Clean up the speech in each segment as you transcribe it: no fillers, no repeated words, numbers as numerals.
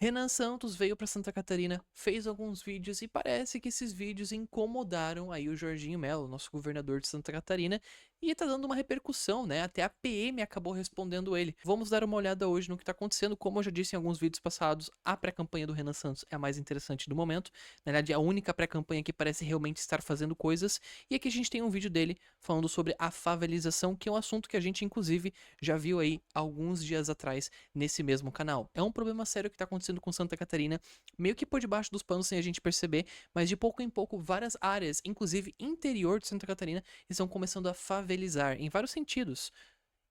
Renan Santos veio para Santa Catarina, fez alguns vídeos e parece que esses vídeos incomodaram aí o Jorginho Mello, nosso governador de Santa Catarina, e tá dando uma repercussão, né? Até a PM acabou respondendo ele. Vamos dar uma olhada hoje no que tá acontecendo. Como eu já disse em alguns vídeos passados, a pré-campanha do Renan Santos é a mais interessante do momento. Na verdade, é a única pré-campanha que parece realmente estar fazendo coisas. E aqui a gente tem um vídeo dele falando sobre a favelização, que é um assunto que a gente, inclusive, já viu aí alguns dias atrás nesse mesmo canal. É um problema sério que tá acontecendo com Santa Catarina, meio que por debaixo dos panos sem a gente perceber, mas de pouco em pouco várias áreas, inclusive interior de Santa Catarina, estão começando a favelizar em vários sentidos.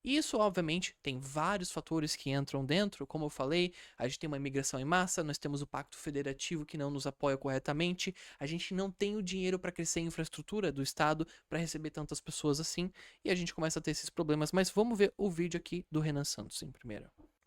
E isso, obviamente, tem vários fatores que entram dentro, como eu falei, a gente tem uma imigração em massa, nós temos o Pacto Federativo que não nos apoia corretamente, a gente não tem o dinheiro para crescer a infraestrutura do Estado para receber tantas pessoas assim, e a gente começa a ter esses problemas. Mas vamos ver o vídeo aqui do Renan Santos em primeiro.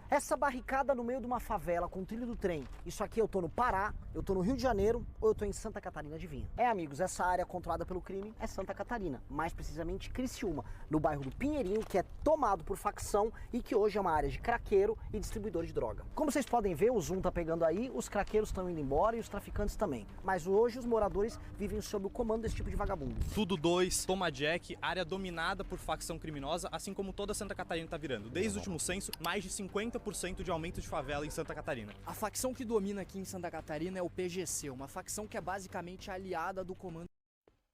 Essa barricada no meio de uma favela com o trilho do trem, isso aqui eu tô no Pará, eu tô no Rio de Janeiro ou eu tô em Santa Catarina, adivinha? Amigos, essa área controlada pelo crime é Santa Catarina, mais precisamente Criciúma, no bairro do Pinheirinho, que é tomado por facção e que hoje é uma área de craqueiro e distribuidor de droga. Como vocês podem ver, o zoom tá pegando aí, os craqueiros estão indo embora e os traficantes também. Mas hoje os moradores vivem sob o comando desse tipo de vagabundo. Tudo 2, Toma Jack, área dominada por facção criminosa, assim como toda Santa Catarina tá virando. Desde o último censo, mais de 50% de aumento de favela em Santa Catarina. A facção que domina aqui em Santa Catarina é o PGC, uma facção que é basicamente aliada do Comando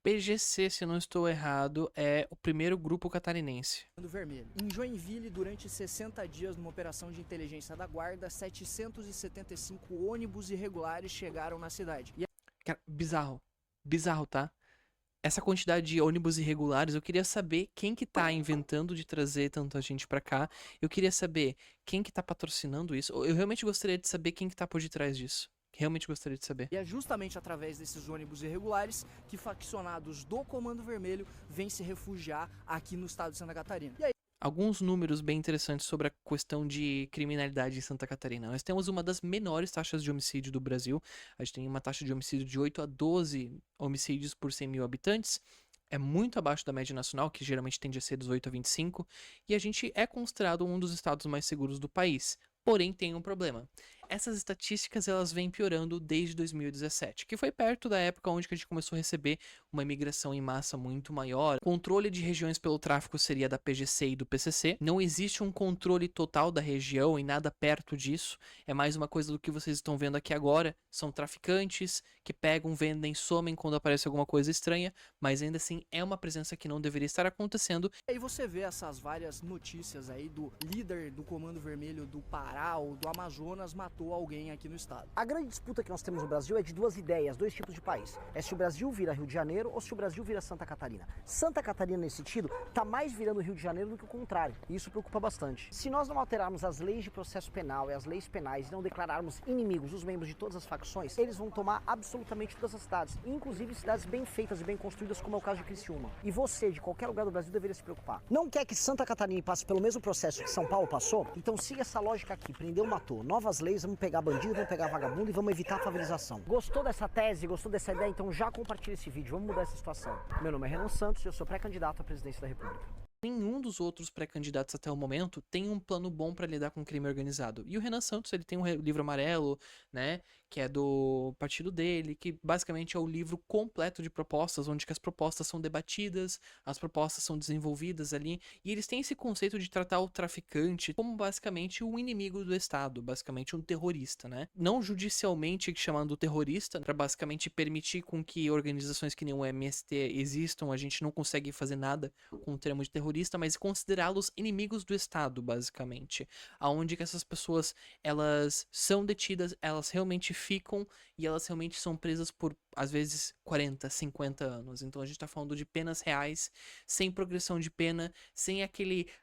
PGC, se não estou errado, é o primeiro grupo catarinense. Vermelho. Em Joinville, durante 60 dias, numa operação de inteligência da guarda, 775 ônibus irregulares chegaram na cidade. Cara, bizarro. Bizarro, tá? Essa quantidade de ônibus irregulares, eu queria saber quem que tá inventando de trazer tanta gente pra cá. Eu queria saber quem que tá patrocinando isso. Eu realmente gostaria de saber quem que tá por detrás disso. Realmente gostaria de saber. E é justamente através desses ônibus irregulares que faccionados do Comando Vermelho vêm se refugiar aqui no estado de Santa Catarina. E aí, alguns números bem interessantes sobre a questão de criminalidade em Santa Catarina. Nós temos uma das menores taxas de homicídio do Brasil. A gente tem uma taxa de homicídio de 8 a 12 homicídios por 100 mil habitantes. É muito abaixo da média nacional, que geralmente tende a ser 18 a 25. E a gente é considerado um dos estados mais seguros do país. Porém, tem um problema. Essas estatísticas elas vêm piorando desde 2017, que foi perto da época onde a gente começou a receber uma imigração em massa muito maior. O controle de regiões pelo tráfico seria da PGC e do PCC. Não existe um controle total da região e nada perto disso. É mais uma coisa do que vocês estão vendo aqui agora. São traficantes que pegam, vendem, somem quando aparece alguma coisa estranha, mas ainda assim é uma presença que não deveria estar acontecendo. aí você vê essas várias notícias aí do líder do Comando Vermelho do Pará ou do Amazonas matou alguém aqui no estado. A grande disputa que nós temos no Brasil é de duas ideias, dois tipos de país. É se o Brasil vira Rio de Janeiro ou se o Brasil vira Santa Catarina. Santa Catarina, nesse sentido, tá mais virando Rio de Janeiro do que o contrário. E isso preocupa bastante. Se nós não alterarmos as leis de processo penal e as leis penais e não declararmos inimigos os membros de todas as facções, eles vão tomar absolutamente todas as cidades, inclusive cidades bem feitas e bem construídas, como é o caso de Criciúma. E você, de qualquer lugar do Brasil, deveria se preocupar. Não quer que Santa Catarina passe pelo mesmo processo que São Paulo passou? Então siga essa lógica aqui. Prendeu, matou. Novas leis, vamos pegar bandido, vamos pegar vagabundo e vamos evitar a favelização. Gostou dessa tese? Gostou dessa ideia? Então já compartilha esse vídeo. Vamos mudar essa situação. Meu nome é Renan Santos e eu sou pré-candidato à presidência da República. Nenhum dos outros pré-candidatos até o momento tem um plano bom para lidar com o crime organizado. E o Renan Santos, ele tem um livro amarelo, né, que é do partido dele, que basicamente é o livro completo de propostas, onde que as propostas são debatidas, as propostas são desenvolvidas ali, e eles têm esse conceito de tratar o traficante como basicamente um inimigo do Estado, basicamente um terrorista, né? Não judicialmente chamando terrorista, para basicamente permitir com que organizações que nem o MST existam, a gente não consegue fazer nada com o termo de terrorista, mas considerá-los inimigos do Estado, basicamente. Aonde que essas pessoas, elas são detidas, elas realmente ficam e elas realmente são presas por, às vezes, 40, 50 anos. Então a gente tá falando de penas reais, sem progressão de pena, sem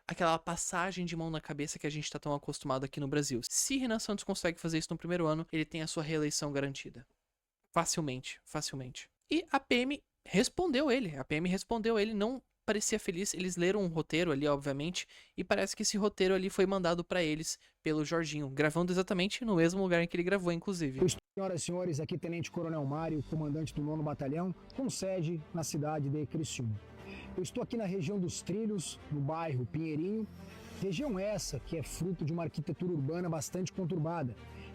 aquela passagem de mão na cabeça que a gente tá tão acostumado aqui no Brasil. Se Renan Santos consegue fazer isso no primeiro ano, ele tem a sua reeleição garantida. Facilmente, facilmente. E a PM respondeu ele, não parecia feliz. Eles leram um roteiro ali, obviamente, e parece que esse roteiro ali foi mandado pra eles pelo Jorginho, gravando exatamente no mesmo lugar em que ele gravou, inclusive. Senhoras e senhores, aqui Tenente Coronel Mário, comandante do 9º Batalhão, com sede na cidade de Criciúma. Eu estou aqui na região dos Trilhos, no bairro Pinheirinho, região essa que é fruto de uma arquitetura urbana bastante conturbada.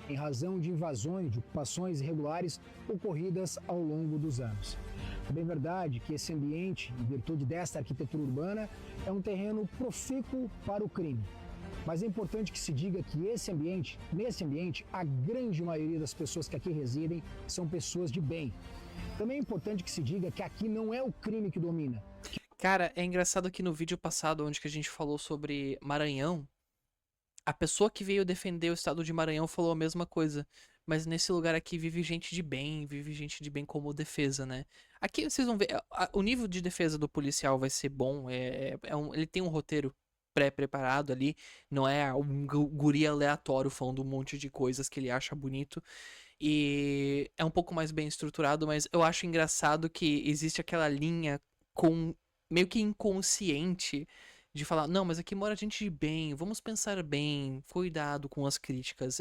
em razão de invasões, de ocupações irregulares ocorridas ao longo dos anos. É bem verdade que esse ambiente, em virtude desta arquitetura urbana, é um terreno profícuo para o crime. Mas é importante que se diga que nesse ambiente, a grande maioria das pessoas que aqui residem são pessoas de bem. Também é importante que se diga que aqui não é o crime que domina. Cara, é engraçado que no vídeo passado, onde que a gente falou sobre Maranhão, a pessoa que veio defender o estado de Maranhão falou a mesma coisa. Mas nesse lugar aqui vive gente de bem como defesa, né? Aqui vocês vão ver, o nível de defesa do policial vai ser bom, ele tem um roteiro pré-preparado ali, não é um guri aleatório falando um monte de coisas que ele acha bonito. E é um pouco mais bem estruturado, mas eu acho engraçado que existe aquela linha meio que inconsciente de falar, não, mas aqui mora gente de bem, vamos pensar bem, cuidado com as críticas,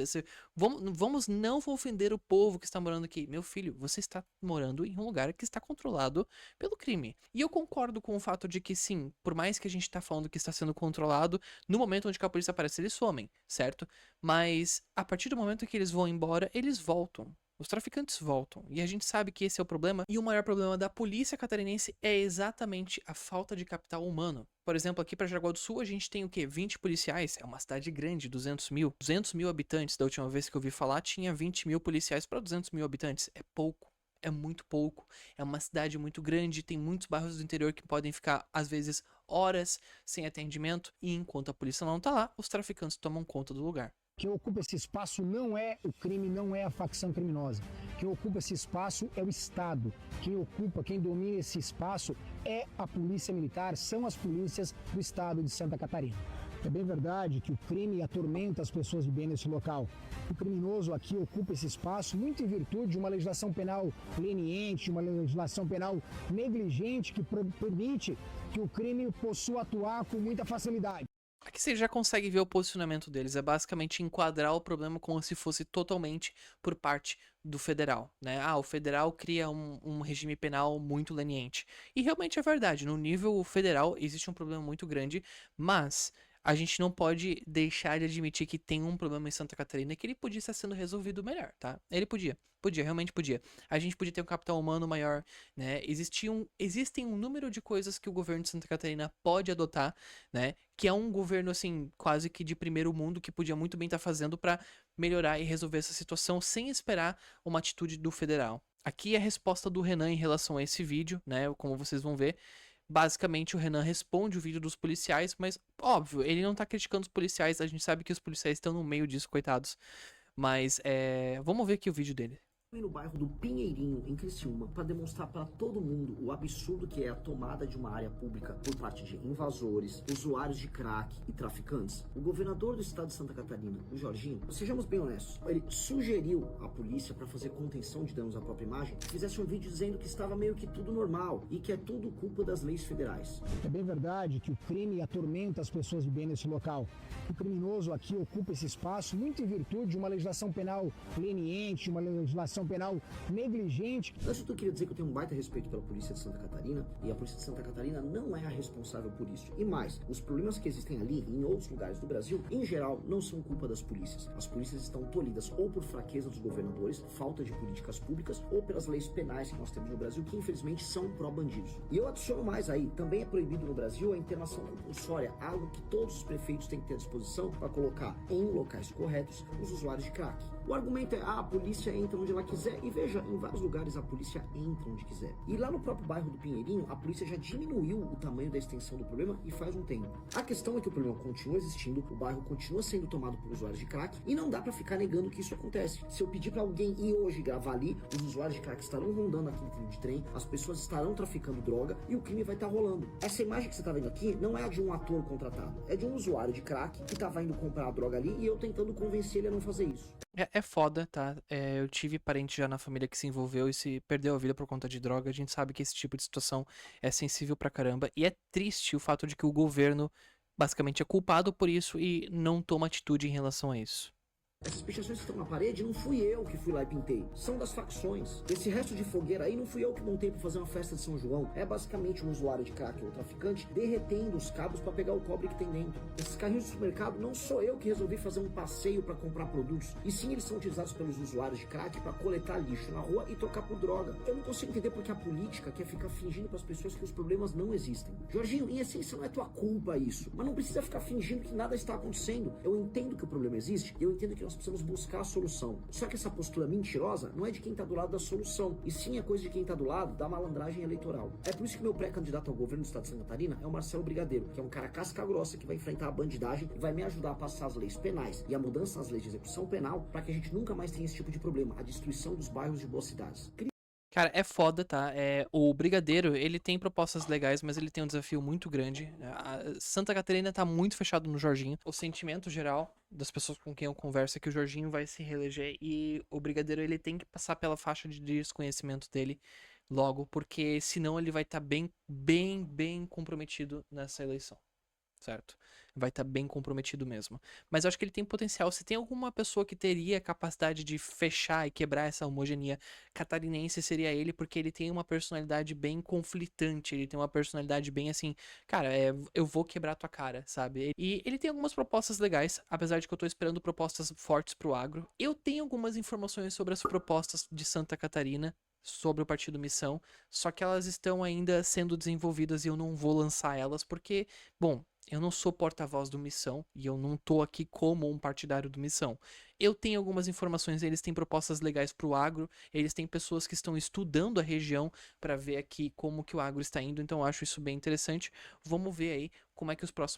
vamos não ofender o povo que está morando aqui. Meu filho, você está morando em um lugar que está controlado pelo crime. E eu concordo com o fato de que sim, por mais que a gente tá falando que está sendo controlado, no momento onde que a polícia aparece, eles somem, certo? Mas a partir do momento que eles vão embora, eles voltam. Os traficantes voltam. E a gente sabe que esse é o problema. E o maior problema da polícia catarinense é exatamente a falta de capital humano. Por exemplo, aqui para Jaraguá do Sul a gente tem o quê? 20 policiais. É uma cidade grande, 200 mil. 200 mil habitantes. Da última vez que eu ouvi falar, tinha 20 mil policiais para 200 mil habitantes. É pouco. É muito pouco. É uma cidade muito grande. Tem muitos bairros do interior que podem ficar, às vezes, horas sem atendimento. E enquanto a polícia não tá lá, os traficantes tomam conta do lugar. Quem ocupa esse espaço não é o crime, não é a facção criminosa. Quem ocupa esse espaço é o Estado. Quem domina esse espaço é a Polícia Militar, são as polícias do Estado de Santa Catarina. É bem verdade que o crime atormenta as pessoas de bem nesse local. O criminoso aqui ocupa esse espaço muito em virtude de uma legislação penal leniente, uma legislação penal negligente que permite que o crime possa atuar com muita facilidade. Aqui você já consegue ver o posicionamento deles. É basicamente enquadrar o problema como se fosse totalmente por parte do federal, né? O federal cria um regime penal muito leniente. E realmente é verdade. No nível federal existe um problema muito grande, mas a gente não pode deixar de admitir que tem um problema em Santa Catarina que ele podia estar sendo resolvido melhor, tá? Ele realmente podia. A gente podia ter um capital humano maior, né? Existem um número de coisas que o governo de Santa Catarina pode adotar, né? Que é um governo, assim, quase que de primeiro mundo, que podia muito bem estar fazendo para melhorar e resolver essa situação sem esperar uma atitude do federal. Aqui é a resposta do Renan em relação a esse vídeo, né? Como vocês vão ver. Basicamente, o Renan responde o vídeo dos policiais, mas, óbvio, ele não tá criticando os policiais, a gente sabe que os policiais estão no meio disso, coitados. Mas, vamos ver aqui o vídeo dele. No bairro do Pinheirinho, em Criciúma, para demonstrar para todo mundo o absurdo que é a tomada de uma área pública por parte de invasores, usuários de crack e traficantes. O governador do estado de Santa Catarina, o Jorginho, sejamos bem honestos, ele sugeriu à polícia, para fazer contenção de danos à própria imagem, que fizesse um vídeo dizendo que estava meio que tudo normal e que é tudo culpa das leis federais. É bem verdade que o crime atormenta as pessoas de bem nesse local. O criminoso aqui ocupa esse espaço muito em virtude de uma legislação penal leniente, uma legislação penal negligente. Antes de tudo, eu queria dizer que eu tenho um baita respeito pela polícia de Santa Catarina, e a polícia de Santa Catarina não é a responsável por isso. E mais, os problemas que existem ali e em outros lugares do Brasil, em geral, não são culpa das polícias. As polícias estão tolhidas ou por fraqueza dos governadores, falta de políticas públicas, ou pelas leis penais que nós temos no Brasil, que infelizmente são pró-bandidos. E eu adiciono mais aí, também é proibido no Brasil a internação compulsória, algo que todos os prefeitos têm que ter à disposição para colocar em locais corretos os usuários de crack. O argumento é, a polícia entra onde ela quiser, e veja, em vários lugares a polícia entra onde quiser. E lá no próprio bairro do Pinheirinho, a polícia já diminuiu o tamanho da extensão do problema e faz um tempo. A questão é que o problema continua existindo, o bairro continua sendo tomado por usuários de crack, e não dá pra ficar negando que isso acontece. Se eu pedir pra alguém ir hoje gravar ali, os usuários de crack estarão rondando aquele trilho de trem, as pessoas estarão traficando droga e o crime vai estar rolando. Essa imagem que você tá vendo aqui não é a de um ator contratado, é de um usuário de crack que tava indo comprar a droga ali e eu tentando convencer ele a não fazer isso. É foda, tá? Eu tive parente já na família que se envolveu e se perdeu a vida por conta de droga. A gente sabe que esse tipo de situação é sensível pra caramba. E é triste o fato de que o governo basicamente é culpado por isso e não toma atitude em relação a isso. Essas pichações que estão na parede não fui eu que fui lá e pintei, são das facções. Esse resto de fogueira aí não fui eu que montei pra fazer uma festa de São João. É basicamente um usuário de crack ou traficante derretendo os cabos pra pegar o cobre que tem dentro. Esses carrinhos de supermercado não sou eu que resolvi fazer um passeio pra comprar produtos, e sim eles são utilizados pelos usuários de crack pra coletar lixo na rua e trocar por droga. Eu não consigo entender porque a política quer ficar fingindo pras pessoas que os problemas não existem. Jorginho, em essência não é tua culpa isso, mas não precisa ficar fingindo que nada está acontecendo. Eu entendo que o problema existe, e eu entendo que nós precisamos buscar a solução. Só que essa postura mentirosa não é de quem tá do lado da solução, e sim é coisa de quem tá do lado da malandragem eleitoral. É por isso que meu pré-candidato ao governo do estado de Santa Catarina é o Marcelo Brigadeiro, que é um cara casca grossa que vai enfrentar a bandidagem e vai me ajudar a passar as leis penais e a mudança nas leis de execução penal para que a gente nunca mais tenha esse tipo de problema, a destruição dos bairros de boas cidades. Cara, é foda, tá? O Brigadeiro, ele tem propostas legais, mas ele tem um desafio muito grande. A Santa Catarina tá muito fechado no Jorginho. O sentimento geral das pessoas com quem eu converso é que o Jorginho vai se reeleger e o Brigadeiro, ele tem que passar pela faixa de desconhecimento dele logo, porque senão ele vai estar bem comprometido nessa eleição. Certo? Vai estar bem comprometido mesmo. Mas eu acho que ele tem potencial. Se tem alguma pessoa que teria capacidade de fechar e quebrar essa homogeneia catarinense, seria ele, porque ele tem uma personalidade bem conflitante. Ele tem uma personalidade bem assim, cara, eu vou quebrar tua cara, sabe? E ele tem algumas propostas legais, apesar de que eu tô esperando propostas fortes pro agro. Eu tenho algumas informações sobre as propostas de Santa Catarina, sobre o Partido Missão, só que elas estão ainda sendo desenvolvidas e eu não vou lançar elas porque, bom, eu não sou porta-voz do Missão e eu não tô aqui como um partidário do Missão. Eu tenho algumas informações, eles têm propostas legais pro agro, eles têm pessoas que estão estudando a região para ver aqui como que o agro está indo, então eu acho isso bem interessante. Vamos ver aí como é que os próximos